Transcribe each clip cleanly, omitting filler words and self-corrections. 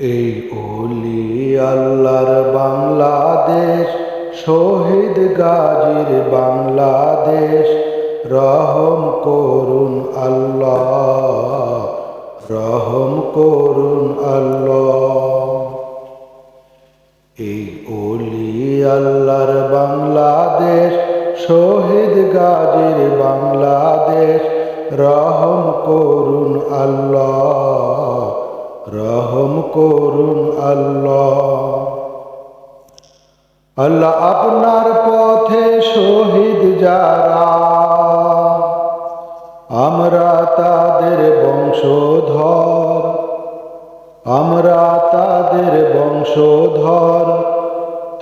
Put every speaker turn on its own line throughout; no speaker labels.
এই ওলি আল্লাহর বাংলাদেশ, শহীদ গাজীর বাংলাদেশ। রহম করুন আল্লাহ, রহম করুন আল্লাহ। এই ওলি আল্লাহর বাংলাদেশ, শহীদ গাজীর বাংলাদেশ। রহম করুন আল্লাহ, রহম করুন আল্লাহ। আল্লাহ আপনার পথে শহীদ যারা, আমরা তাদের বংশধর, আমরা তাদের বংশধর।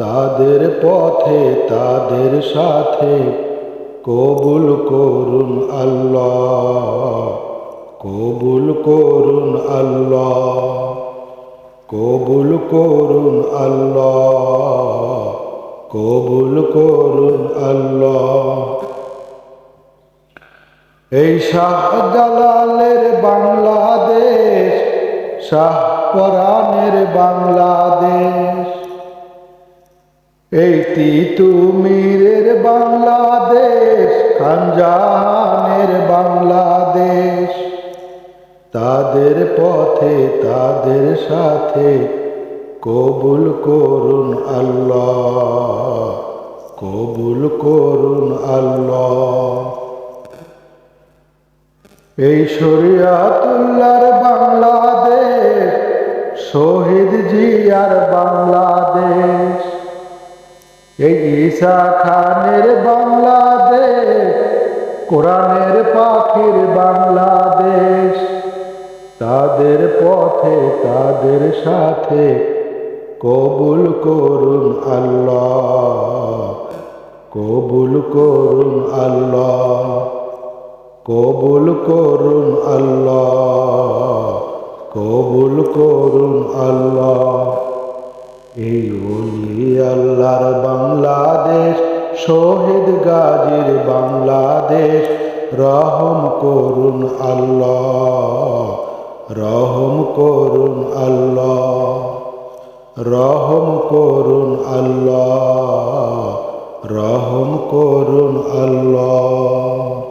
তাদের পথে তাদের সাথে কবুল করুন আল্লাহ, কবুল করুন আল্লাহ, কবুল করুন আল্লাহ, কবুল করুন আল্লাহ। এই শাহজালালের বাংলাদেশ, শাহপরানের বাংলাদেশ। এই তিতুমীরের বাংলাদেশ, খানজাহানের বাংলাদেশ। তাদের পথে তাদের সাথে কবুল করুন আল্লাহ, কবুল করুন আল্লাহ। এই শরিয়াতুল্লাহর বাংলাদেশ, শহীদ জিয়ার বাংলাদেশ। এই ঈসা খানের বাংলাদেশ, কোরআনের পাখির বাংলাদেশ। তাদের পথে তাদের সাথে কবুল করুন আল্লাহ, কবুল করুন আল্লাহ, কবুল করুন আল্লাহ, কবুল করুন আল্লাহ। এই ওলি আল্লাহর বাংলাদেশ, শহীদ গাজীর বাংলাদেশ। রহম করুন আল্লাহ, রহম করুন আল্লাহ, রহম করুন আল্লাহ, রহম করুন আল্লাহ।